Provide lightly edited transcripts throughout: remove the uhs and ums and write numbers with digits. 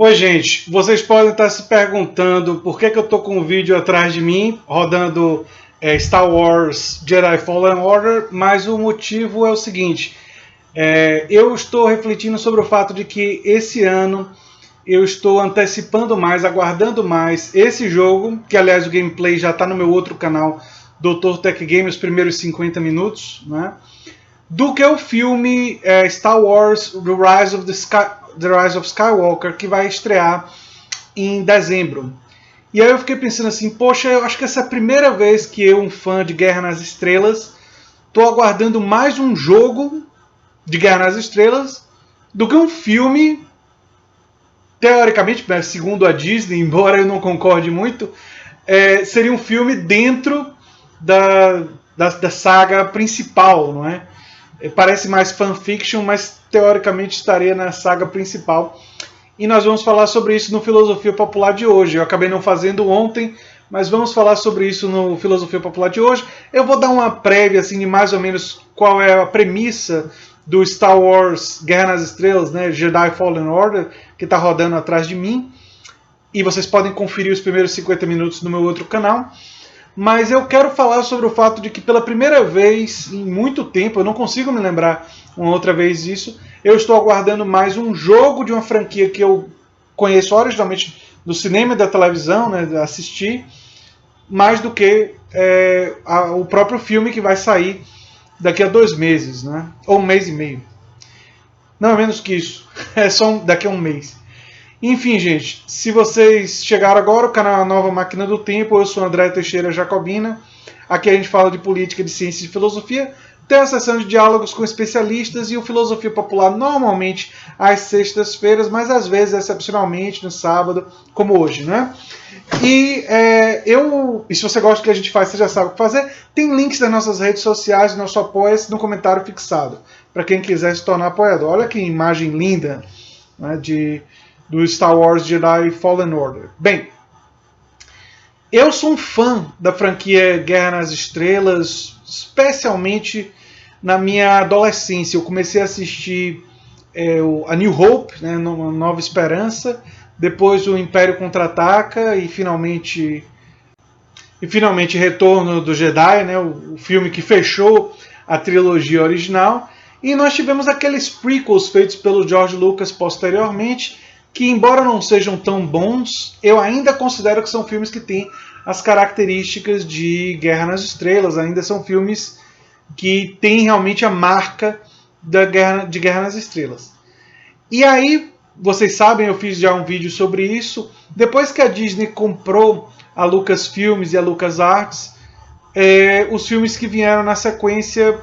Oi, gente. Vocês podem estar se perguntando por que eu estou com um vídeo atrás de mim, rodando Star Wars Jedi Fallen Order, mas o motivo é o seguinte. Eu estou refletindo sobre o fato de que esse ano eu estou antecipando mais, aguardando mais esse jogo, que aliás o gameplay já está no meu outro canal, Dr. Tech Game, os primeiros 50 minutos, né? Do que o filme Star Wars The Rise of Skywalker, que vai estrear em dezembro. E aí eu fiquei pensando assim, poxa, eu acho que essa é a primeira vez que eu, um fã de Guerra nas Estrelas, estou aguardando mais um jogo de Guerra nas Estrelas do que um filme, teoricamente, segundo a Disney, embora eu não concorde muito, seria um filme dentro da saga principal, não é? Parece mais fanfiction, mas teoricamente estaria na saga principal. E nós vamos falar sobre isso no Filosofia Popular de hoje. Eu acabei não fazendo ontem, mas vamos falar sobre isso no Filosofia Popular de hoje. Eu vou dar uma prévia assim, de mais ou menos qual é a premissa do Star Wars Guerra nas Estrelas, né, Jedi Fallen Order, que está rodando atrás de mim. E vocês podem conferir os primeiros 50 minutos no meu outro canal. Mas eu quero falar sobre o fato de que pela primeira vez em muito tempo, eu não consigo me lembrar uma outra vez disso, eu estou aguardando mais um jogo de uma franquia que eu conheço originalmente do cinema e da televisão, né, assistir, mais do que o próprio filme que vai sair daqui a 2 meses, né, ou 1 mês e meio. Não, é menos que isso, é só daqui a 1 mês. Enfim, gente, se vocês chegaram agora, o canal é a Nova Máquina do Tempo, eu sou André Teixeira Jacobina, aqui a gente fala de política, de ciência e de filosofia, tem a sessão de diálogos com especialistas e o Filosofia Popular normalmente às sextas-feiras, mas às vezes, excepcionalmente, no sábado, como hoje, né? E se você gosta do que a gente faz, você já sabe o que fazer, tem links das nossas redes sociais, nosso apoia-se no comentário fixado, para quem quiser se tornar apoiador. Olha que imagem linda, né, do Star Wars Jedi Fallen Order. Bem, eu sou um fã da franquia Guerra nas Estrelas, especialmente na minha adolescência. Eu comecei a assistir a New Hope, né, Nova Esperança, depois o Império Contra-Ataca e finalmente Retorno do Jedi, né, o filme que fechou a trilogia original. E nós tivemos aqueles prequels feitos pelo George Lucas posteriormente, que embora não sejam tão bons, eu ainda considero que são filmes que têm as características de Guerra nas Estrelas, ainda são filmes que têm realmente a marca de Guerra nas Estrelas. E aí, vocês sabem, eu fiz já um vídeo sobre isso, depois que a Disney comprou a Lucasfilmes e a LucasArts, os filmes que vieram na sequência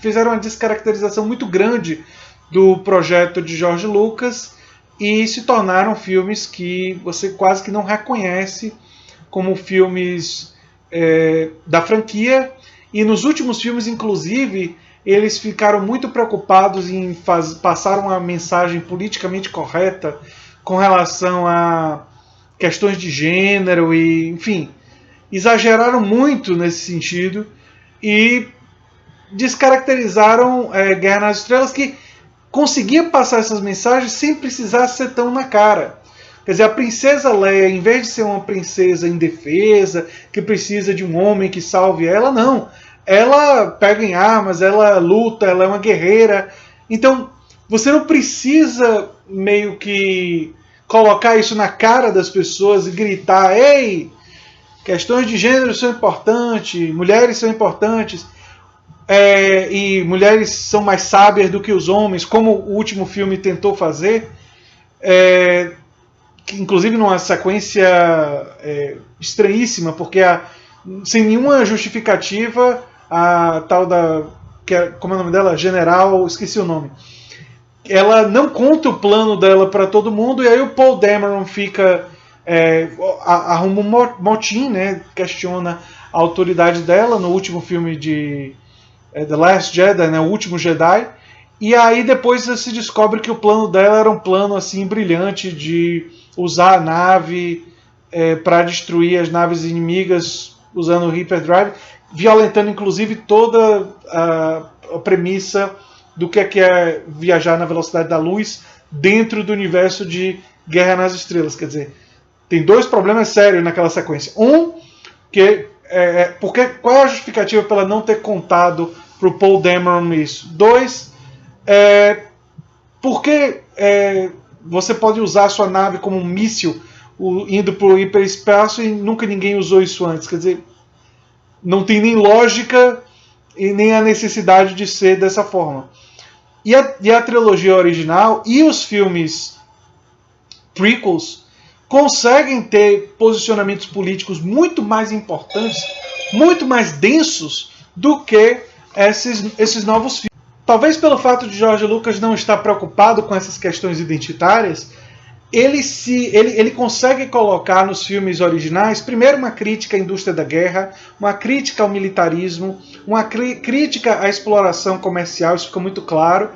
fizeram uma descaracterização muito grande do projeto de George Lucas, e se tornaram filmes que você quase que não reconhece como filmes da franquia. E nos últimos filmes, inclusive, eles ficaram muito preocupados em passar uma mensagem politicamente correta com relação a questões de gênero e, enfim, exageraram muito nesse sentido e descaracterizaram Guerra nas Estrelas, que conseguia passar essas mensagens sem precisar ser tão na cara. Quer dizer, a princesa Leia, em vez de ser uma princesa indefesa, que precisa de um homem que salve ela, não. Ela pega em armas, ela luta, ela é uma guerreira. Então, você não precisa meio que colocar isso na cara das pessoas e gritar: ei, questões de gênero são importantes, mulheres são importantes. E mulheres são mais sábias do que os homens, como o último filme tentou fazer, que, inclusive numa sequência estranhíssima, porque sem nenhuma justificativa, a tal da... como é o nome dela? General, esqueci o nome. Ela não conta o plano dela para todo mundo, e aí o Paul Dameron fica... arruma um motim, né, questiona a autoridade dela no último filme de... The Last Jedi, né, o último Jedi, e aí depois se descobre que o plano dela era um plano assim brilhante de usar a nave para destruir as naves inimigas usando o Hyperdrive, violentando inclusive toda a premissa do que é viajar na velocidade da luz, dentro do universo de Guerra nas Estrelas. Quer dizer, tem dois problemas sérios naquela sequência. Um, qual é a justificativa para ela não ter contado para o Paul Dameron isso? Dois, porque você pode usar a sua nave como um míssil indo para o hiperespaço e nunca ninguém usou isso antes. Quer dizer, não tem nem lógica e nem a necessidade de ser dessa forma. E a trilogia original e os filmes prequels conseguem ter posicionamentos políticos muito mais importantes, muito mais densos do que esses novos filmes. Talvez pelo fato de George Lucas não estar preocupado com essas questões identitárias, ele consegue colocar nos filmes originais, primeiro, uma crítica à indústria da guerra, uma crítica ao militarismo, uma crítica à exploração comercial, isso fica muito claro,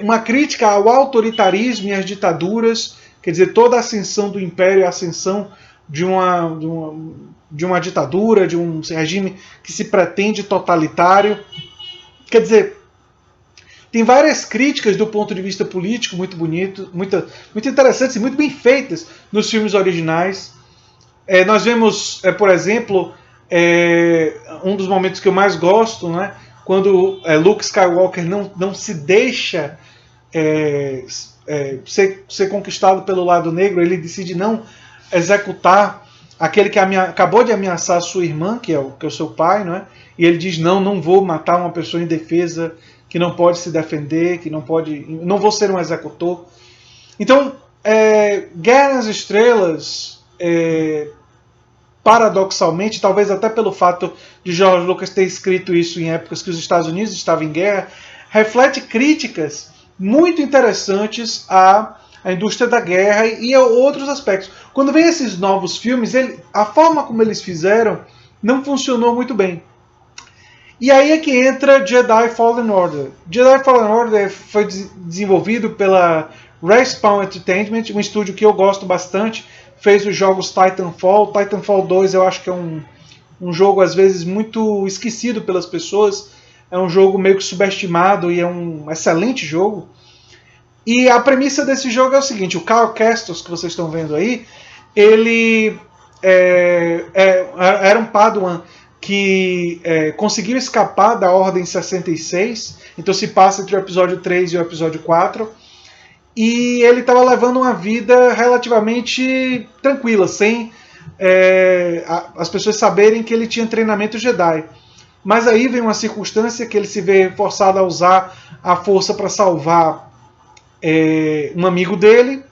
uma crítica ao autoritarismo e às ditaduras, quer dizer, toda a ascensão do império, a ascensão de uma ditadura, de um regime que se pretende totalitário. Quer dizer, tem várias críticas do ponto de vista político muito bonito, muito interessantes e muito bem feitas nos filmes originais. Nós vemos, por exemplo, um dos momentos que eu mais gosto, né, quando Luke Skywalker não se deixa ser conquistado pelo lado negro, ele decide não executar aquele que acabou de ameaçar a sua irmã, que é o seu pai, não é? E ele diz, não vou matar uma pessoa indefesa, que não pode se defender, não vou ser um executor. Então, Guerra nas Estrelas, paradoxalmente, talvez até pelo fato de George Lucas ter escrito isso em épocas que os Estados Unidos estavam em guerra, reflete críticas muito interessantes à indústria da guerra e a outros aspectos. Quando vem esses novos filmes, a forma como eles fizeram não funcionou muito bem. E aí é que entra Jedi Fallen Order. Jedi Fallen Order foi desenvolvido pela Respawn Entertainment, um estúdio que eu gosto bastante, fez os jogos Titanfall. Titanfall 2 eu acho que é um jogo às vezes muito esquecido pelas pessoas, é um jogo meio que subestimado e é um excelente jogo. E a premissa desse jogo é o seguinte, o Cal Kestis, que vocês estão vendo aí, ele era um Padawan que conseguiu escapar da Ordem 66, então se passa entre o episódio 3 e o episódio 4, e ele estava levando uma vida relativamente tranquila, sem as pessoas saberem que ele tinha treinamento Jedi. Mas aí vem uma circunstância que ele se vê forçado a usar a força para salvar um amigo dele,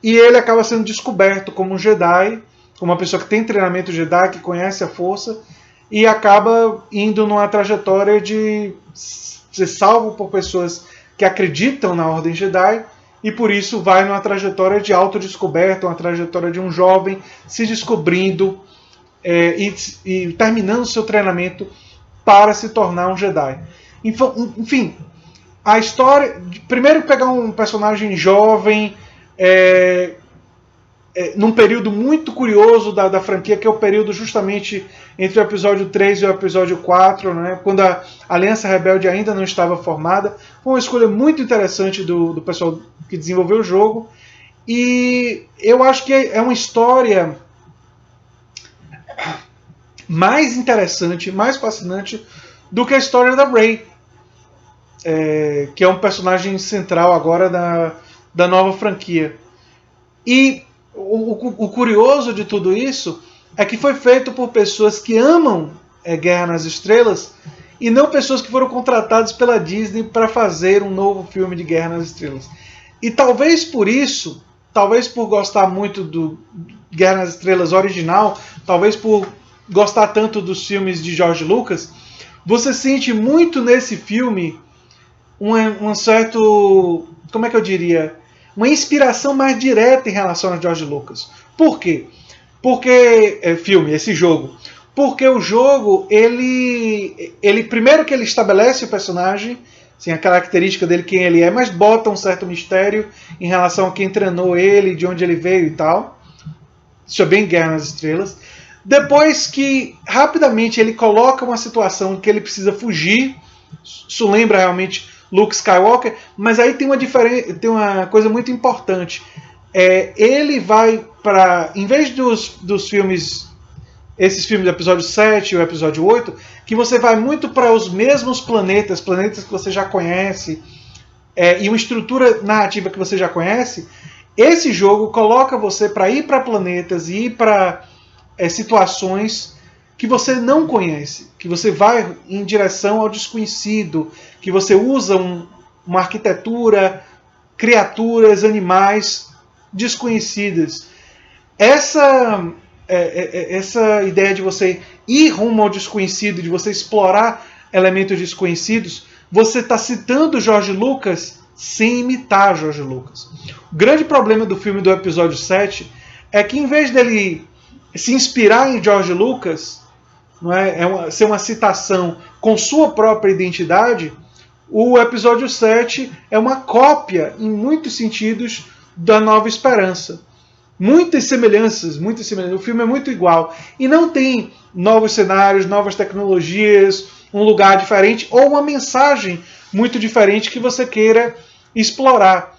e ele acaba sendo descoberto como um Jedi, como uma pessoa que tem treinamento Jedi, que conhece a força, e acaba indo numa trajetória de ser salvo por pessoas que acreditam na Ordem Jedi, e por isso vai numa trajetória de autodescoberta, uma trajetória de um jovem se descobrindo e terminando seu treinamento para se tornar um Jedi. Enfim, a história... Primeiro pegar um personagem jovem, num período muito curioso da franquia, que é o período justamente entre o episódio 3 e o episódio 4, né, quando a Aliança Rebelde ainda não estava formada. Foi uma escolha muito interessante do pessoal que desenvolveu o jogo, e eu acho que é uma história mais interessante, mais fascinante do que a história da Rey, que é um personagem central agora da nova franquia. E o curioso de tudo isso é que foi feito por pessoas que amam Guerra nas Estrelas e não pessoas que foram contratadas pela Disney para fazer um novo filme de Guerra nas Estrelas. E talvez por isso, talvez por gostar muito do Guerra nas Estrelas original, talvez por gostar tanto dos filmes de George Lucas, você sente muito nesse filme um certo, como é que eu diria, uma inspiração mais direta em relação a George Lucas. Por quê? Porque esse jogo. Porque o jogo, ele primeiro que ele estabelece o personagem, assim, a característica dele, quem ele é, mas bota um certo mistério em relação a quem treinou ele, de onde ele veio e tal. Isso é bem Guerra nas Estrelas. Depois que rapidamente ele coloca uma situação em que ele precisa fugir. Isso lembra realmente Luke Skywalker, mas aí tem uma coisa muito importante. Ele vai para, em vez dos filmes, esses filmes do episódio 7 e o episódio 8, que você vai muito para os mesmos planetas que você já conhece, e uma estrutura narrativa que você já conhece, esse jogo coloca você para ir para planetas e ir para situações que você não conhece, que você vai em direção ao desconhecido, que você usa uma arquitetura, criaturas, animais desconhecidas. Essa ideia de você ir rumo ao desconhecido, de você explorar elementos desconhecidos, você está citando George Lucas sem imitar George Lucas. O grande problema do filme do episódio 7 é que, em vez dele se inspirar em George Lucas, não ser uma citação com sua própria identidade, o episódio 7 é uma cópia, em muitos sentidos, da Nova Esperança. Muitas semelhanças. O filme é muito igual. E não tem novos cenários, novas tecnologias, um lugar diferente ou uma mensagem muito diferente que você queira explorar.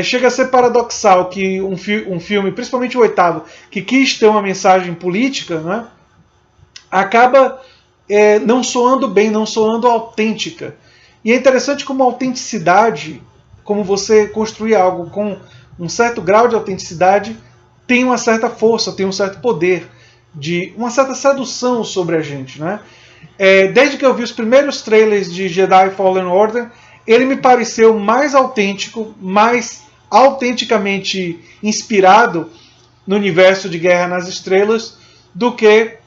Chega a ser paradoxal que um filme, principalmente o 8º, que quis ter uma mensagem política, né, acaba não soando bem, não soando autêntica. E é interessante como a autenticidade, como você construir algo com um certo grau de autenticidade, tem uma certa força, tem um certo poder, uma certa sedução sobre a gente, né? Desde que eu vi os primeiros trailers de Jedi Fallen Order, ele me pareceu mais autêntico, mais autenticamente inspirado no universo de Guerra nas Estrelas do que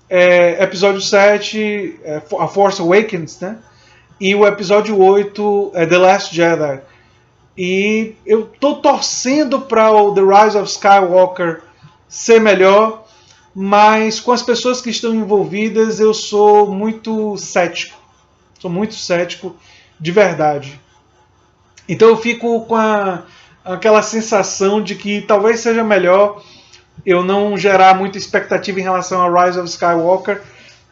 episódio 7, A Force Awakens, né? E o episódio 8, The Last Jedi. E eu estou torcendo para o The Rise of Skywalker ser melhor, mas com as pessoas que estão envolvidas eu sou muito cético. Sou muito cético de verdade. Então eu fico com aquela sensação de que talvez seja melhor eu não gerar muita expectativa em relação a Rise of Skywalker,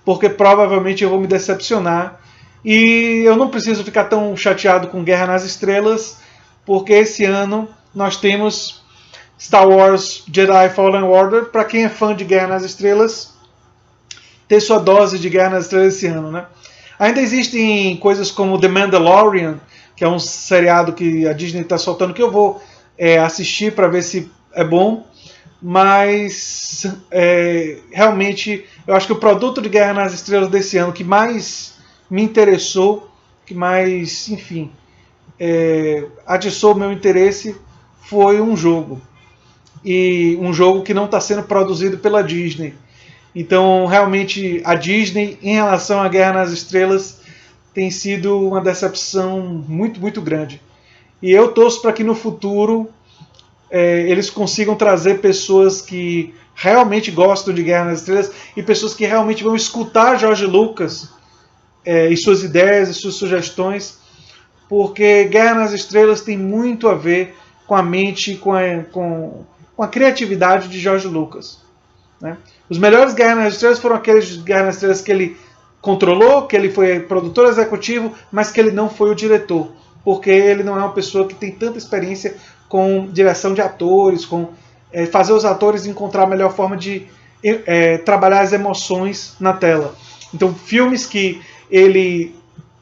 porque provavelmente eu vou me decepcionar. E eu não preciso ficar tão chateado com Guerra nas Estrelas, porque esse ano nós temos Star Wars Jedi Fallen Order. Para quem é fã de Guerra nas Estrelas, ter sua dose de Guerra nas Estrelas esse ano, né? Ainda existem coisas como The Mandalorian, que é um seriado que a Disney está soltando, que eu vou assistir para ver se é bom, mas realmente eu acho que o produto de Guerra nas Estrelas desse ano que mais me interessou, que mais, enfim, atiçou meu interesse, foi um jogo. E um jogo que não está sendo produzido pela Disney. Então, realmente, a Disney, em relação à Guerra nas Estrelas, tem sido uma decepção muito, muito grande. E eu torço para que no futuro eles consigam trazer pessoas que realmente gostam de Guerra nas Estrelas e pessoas que realmente vão escutar George Lucas e suas ideias e suas sugestões, porque Guerra nas Estrelas tem muito a ver com a mente, com a criatividade de George Lucas, né? Os melhores Guerra nas Estrelas foram aqueles Guerra nas Estrelas que ele controlou, que ele foi produtor executivo, mas que ele não foi o diretor, porque ele não é uma pessoa que tem tanta experiência com direção de atores, com fazer os atores encontrar a melhor forma de trabalhar as emoções na tela. Então, filmes que ele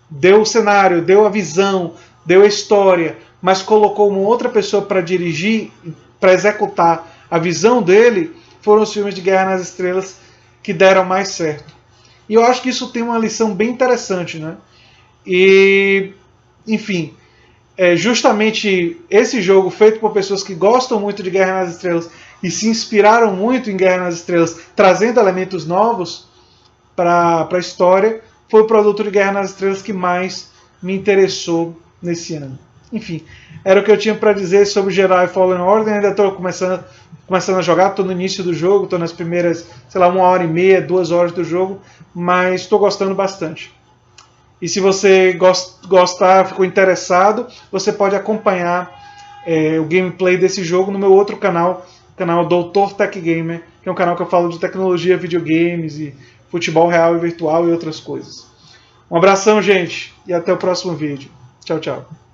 deu o cenário, deu a visão, deu a história, mas colocou uma outra pessoa para dirigir, para executar a visão dele, foram os filmes de Guerra nas Estrelas que deram mais certo. E eu acho que isso tem uma lição bem interessante, né? E, enfim, justamente esse jogo feito por pessoas que gostam muito de Guerra nas Estrelas e se inspiraram muito em Guerra nas Estrelas, trazendo elementos novos para a história, foi o produto de Guerra nas Estrelas que mais me interessou nesse ano. Enfim, era o que eu tinha para dizer sobre Jedi Fallen Order. Ainda estou começando a jogar, estou no início do jogo, estou nas primeiras, 1h30, 2 horas do jogo, mas estou gostando bastante. E se você gostar, ficou interessado, você pode acompanhar o gameplay desse jogo no meu outro canal, o canal Doutor Tech Gamer, que é um canal que eu falo de tecnologia, videogames e futebol real e virtual e outras coisas. Um abração, gente, e até o próximo vídeo. Tchau, tchau.